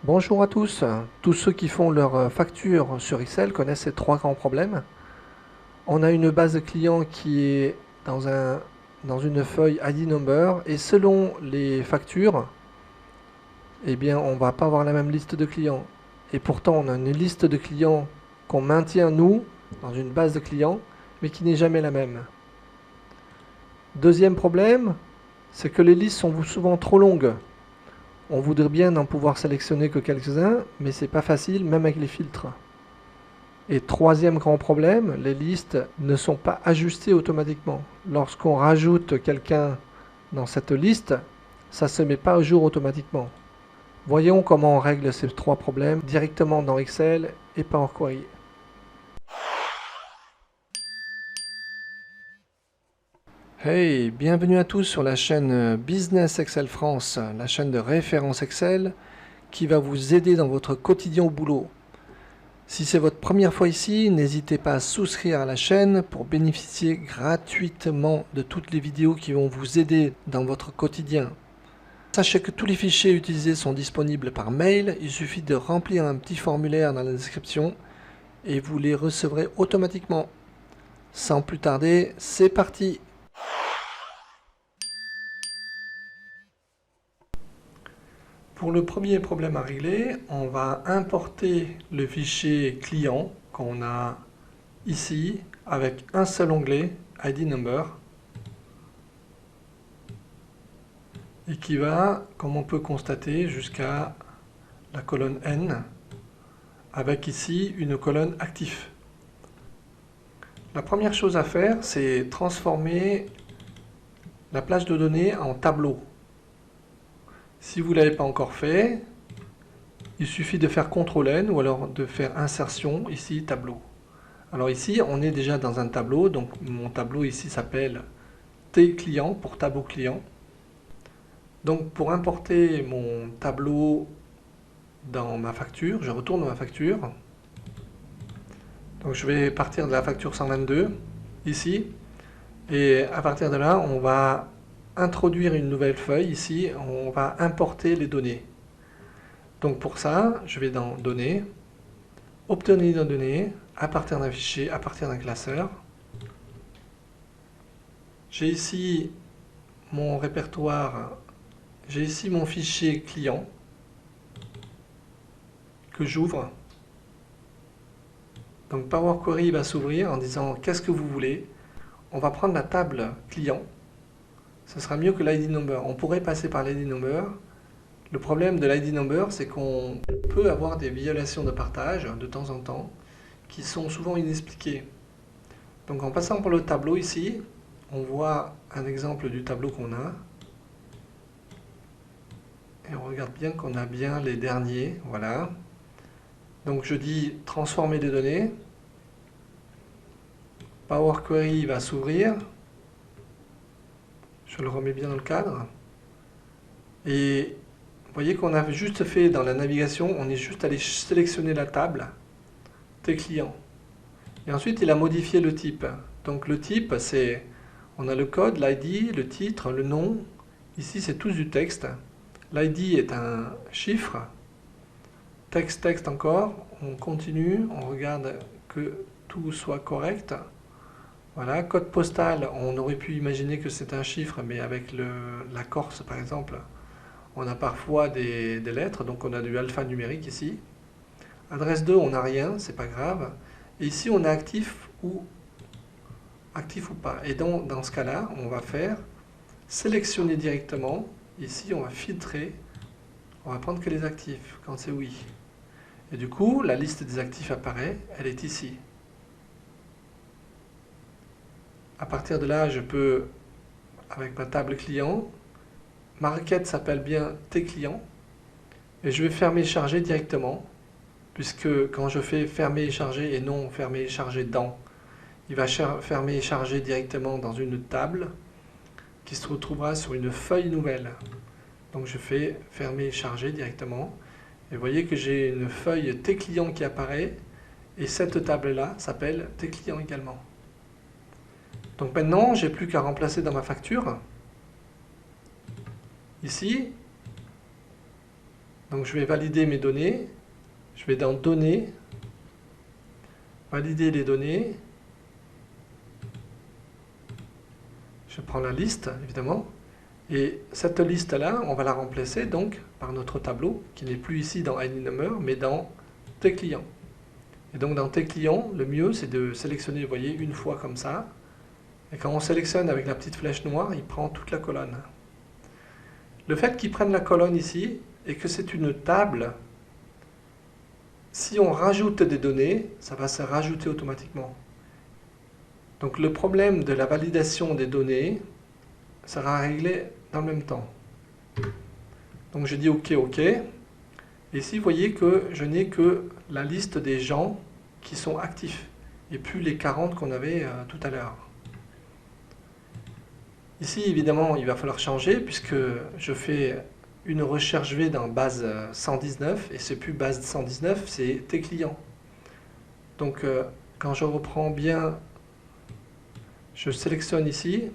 Bonjour à tous. Tous ceux qui font leur facture sur Excel connaissent ces trois grands problèmes. On a une base de clients qui est dans une feuille ID number et selon les factures, eh bien, on ne va pas avoir la même liste de clients. Et pourtant, on a une liste de clients qu'on maintient, nous, dans une base de clients, mais qui n'est jamais la même. Deuxième problème, c'est que les listes sont souvent trop longues. On voudrait bien n'en pouvoir sélectionner que quelques-uns, mais c'est pas facile, même avec les filtres. Et troisième grand problème, les listes ne sont pas ajustées automatiquement. Lorsqu'on rajoute quelqu'un dans cette liste, ça ne se met pas à jour automatiquement. Voyons comment on règle ces trois problèmes directement dans Excel et Power Query. Hey, bienvenue à tous sur la chaîne Business Excel France, la chaîne de référence Excel qui va vous aider dans votre quotidien au boulot. Si c'est votre première fois ici, n'hésitez pas à souscrire à la chaîne pour bénéficier gratuitement de toutes les vidéos qui vont vous aider dans votre quotidien. Sachez que tous les fichiers utilisés sont disponibles par mail, il suffit de remplir un petit formulaire dans la description et vous les recevrez automatiquement. Sans plus tarder, c'est parti! Pour le premier problème à régler, on va importer le fichier client qu'on a ici avec un seul onglet ID number et qui va, comme on peut constater, jusqu'à la colonne N avec ici une colonne actif. La première chose à faire, c'est transformer la plage de données en tableau. Si vous ne l'avez pas encore fait, il suffit de faire CTRL-N ou alors de faire insertion, ici tableau. Alors ici, on est déjà dans un tableau, donc mon tableau ici s'appelle T client pour tableau client. Donc pour importer mon tableau dans ma facture, je retourne dans ma facture. Donc je vais partir de la facture 122 ici et à partir de là on va introduire une nouvelle feuille ici, on va importer les données. Donc pour ça je vais dans données, obtenir des données à partir d'un fichier, à partir d'un classeur. J'ai ici mon répertoire, j'ai ici mon fichier client que j'ouvre. Donc Power Query va s'ouvrir en disant qu'est-ce que vous voulez. On va prendre la table client. Ce sera mieux que l'ID number. On pourrait passer par l'ID number. Le problème de l'ID number, c'est qu'on peut avoir des violations de partage de temps en temps qui sont souvent inexpliquées. Donc en passant par le tableau ici, on voit un exemple du tableau qu'on a. Et on regarde bien qu'on a bien les derniers. Voilà. Donc je dis transformer les données. Power Query va s'ouvrir. Je le remets bien dans le cadre. Et vous voyez qu'on a juste fait dans la navigation, on est juste allé sélectionner la table T client. Et ensuite il a modifié le type. Donc le type c'est, on a le code, l'ID, le titre, le nom. Ici c'est tous du texte. L'ID est un chiffre. Texte, texte encore. On continue, on regarde que tout soit correct. Voilà, code postal, on aurait pu imaginer que c'est un chiffre, mais avec la Corse par exemple, on a parfois des lettres, donc on a du alphanumérique ici. Adresse 2, on n'a rien, c'est pas grave. Et ici, on a actif ou pas. Et dans ce cas-là, on va faire sélectionner directement. Ici, on va filtrer. On va prendre que les actifs quand c'est oui. Et du coup, la liste des actifs apparaît, elle est ici. À partir de là, je peux, avec ma table client, ma requête s'appelle bien T client. Et je vais fermer et charger directement, puisque quand je fais fermer et charger et non fermer et charger dans, il va fermer et charger directement dans une table qui se retrouvera sur une feuille nouvelle. Donc je fais fermer et charger directement. Et vous voyez que j'ai une feuille T client qui apparaît, et cette table-là s'appelle T client également. Donc maintenant, j'ai plus qu'à remplacer dans ma facture. Ici, Donc je vais valider mes données. Je vais dans Données, valider les données. Je prends la liste, évidemment. Et cette liste-là, on va la remplacer donc par notre tableau, qui n'est plus ici dans ID Number, mais dans Tes clients. Et donc dans Tes clients, le mieux c'est de sélectionner, vous voyez, une fois comme ça. Et quand on sélectionne avec la petite flèche noire, il prend toute la colonne. Le fait qu'il prenne la colonne ici, et que c'est une table, si on rajoute des données, ça va se rajouter automatiquement. Donc le problème de la validation des données sera réglé dans le même temps. Donc je dis OK, OK. Et ici, vous voyez que je n'ai que la liste des gens qui sont actifs, et plus les 40 qu'on avait tout à l'heure. Ici, évidemment, il va falloir changer, puisque je fais une recherche V dans base 119, et c'est plus base 119, c'est Tes clients. Donc, quand je reprends bien, je sélectionne ici,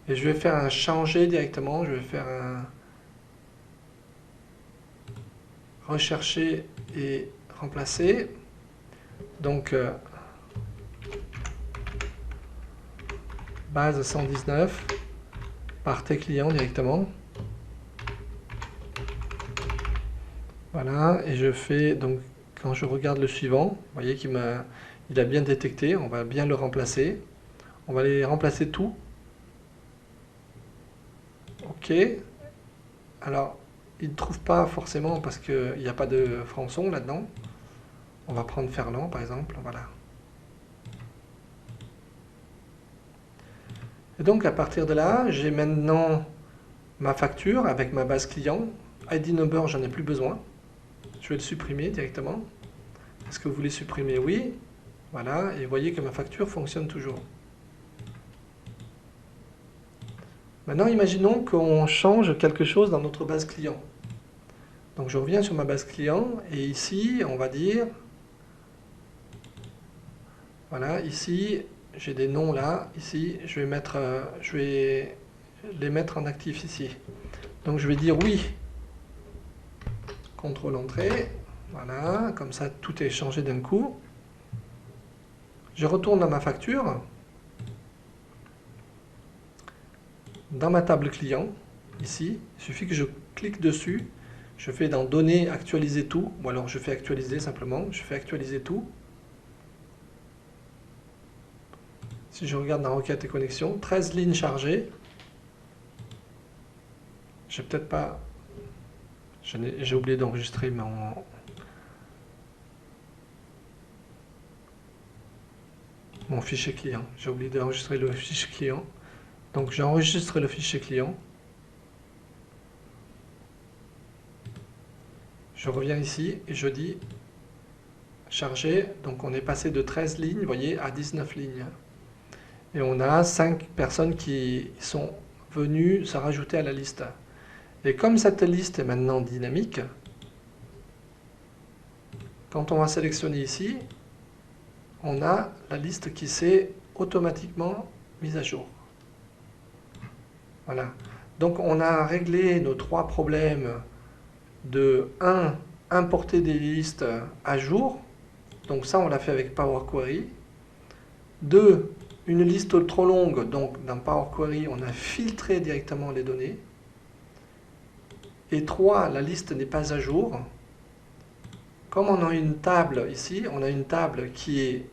et je vais faire un changer directement, je vais faire un rechercher et remplacer. Donc, base 119 par Tes clients directement. Voilà, et je fais, donc, quand je regarde le suivant, vous voyez qu'il a bien détecté, on va bien le remplacer. On va les remplacer tout. OK. Alors, il ne trouve pas forcément parce qu'il n'y a pas de Françon là-dedans. On va prendre Ferland, par exemple. Voilà. Et donc, à partir de là, j'ai maintenant ma facture avec ma base client. ID number, j'en ai plus besoin. Je vais le supprimer directement. Est-ce que vous voulez supprimer? Oui. Voilà. Et vous voyez que ma facture fonctionne toujours. Maintenant, imaginons qu'on change quelque chose dans notre base client. Donc, je reviens sur ma base client et ici, on va dire, voilà, ici, j'ai des noms là. Ici, je vais les mettre en actif ici. Donc, je vais dire oui. Contrôle entrée. Voilà, comme ça, tout est changé d'un coup. Je retourne dans ma facture. Dans ma table client, ici, il suffit que je clique dessus. Je fais dans Données, actualiser tout, ou alors je fais actualiser simplement, je fais actualiser tout. Si je regarde dans requête et connexion, 13 lignes chargées. J'ai peut-être pas... J'ai oublié d'enregistrer mon fichier client. J'ai oublié d'enregistrer le fichier client. Donc j'enregistre le fichier client. Je reviens ici et je dis charger. Donc on est passé de 13 lignes, vous voyez, à 19 lignes. Et on a 5 personnes qui sont venues se rajouter à la liste. Et comme cette liste est maintenant dynamique, quand on va sélectionner ici, on a la liste qui s'est automatiquement mise à jour. Voilà. Donc on a réglé nos 3 problèmes de 1. Importer des listes à jour. Donc ça, on l'a fait avec Power Query. 2. Une liste trop longue. Donc dans Power Query, on a filtré directement les données. Et 3. La liste n'est pas à jour. Comme on a une table ici, on a une table qui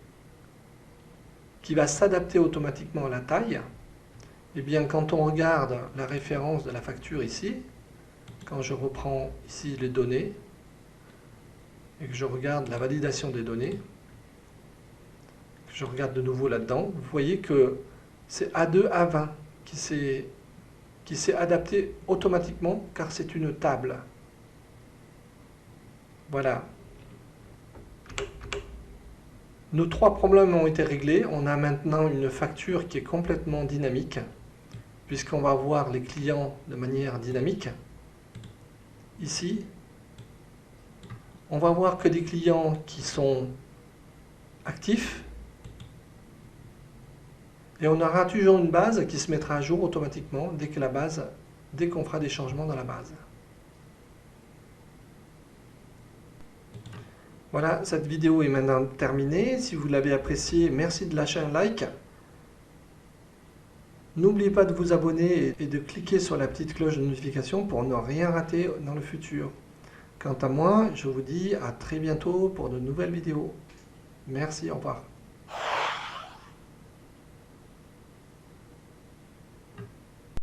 va s'adapter automatiquement à la taille. Et bien quand on regarde la référence de la facture ici, quand je reprends ici les données, et que je regarde la validation des données, que je regarde de nouveau là-dedans, vous voyez que c'est A2, A20 qui s'est adapté automatiquement car c'est une table. Voilà. Nos 3 problèmes ont été réglés. On a maintenant une facture qui est complètement dynamique, puisqu'on va voir les clients de manière dynamique. Ici, on va voir que des clients qui sont actifs. Et on aura toujours une base qui se mettra à jour automatiquement dès qu'on fera des changements dans la base. Voilà, cette vidéo est maintenant terminée. Si vous l'avez appréciée, merci de lâcher un like. N'oubliez pas de vous abonner et de cliquer sur la petite cloche de notification pour ne rien rater dans le futur. Quant à moi, je vous dis à très bientôt pour de nouvelles vidéos. Merci, au revoir.